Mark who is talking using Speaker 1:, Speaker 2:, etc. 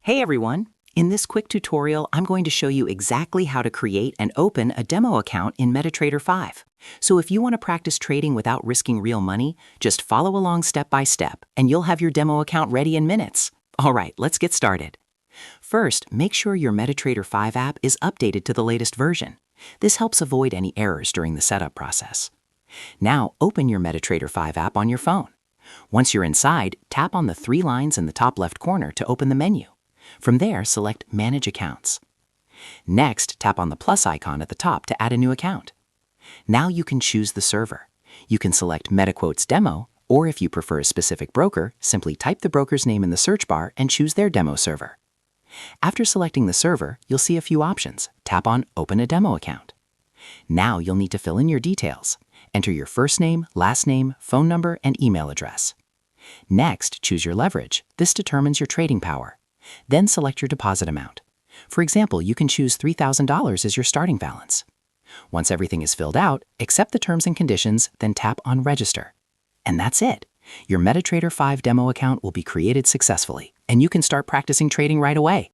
Speaker 1: Hey everyone! In this quick tutorial, I'm going to show you exactly how to create and open a demo account in MetaTrader 5. So if you want to practice trading without risking real money, just follow along step by step, and you'll have your demo account ready in minutes. All right, let's get started. First, make sure your MetaTrader 5 app is updated to the latest version. This helps avoid any errors during the setup process. Now, open your MetaTrader 5 app on your phone. Once you're inside, tap on the three lines in the top left corner to open the menu. From there, select Manage Accounts. Next, tap on the plus icon at the top to add a new account. Now you can choose the server. You can select MetaQuotes Demo, or if you prefer a specific broker, simply type the broker's name in the search bar and choose their demo server. After selecting the server, you'll see a few options. Tap on Open a Demo Account. Now you'll need to fill in your details. Enter your first name, last name, phone number, and email address. Next, choose your leverage. This determines your trading power. Then select your deposit amount. For example, you can choose $3,000 as your starting balance. Once everything is filled out, accept the terms and conditions, then tap on Register. And that's it. Your MetaTrader 5 demo account will be created successfully, and you can start practicing trading right away.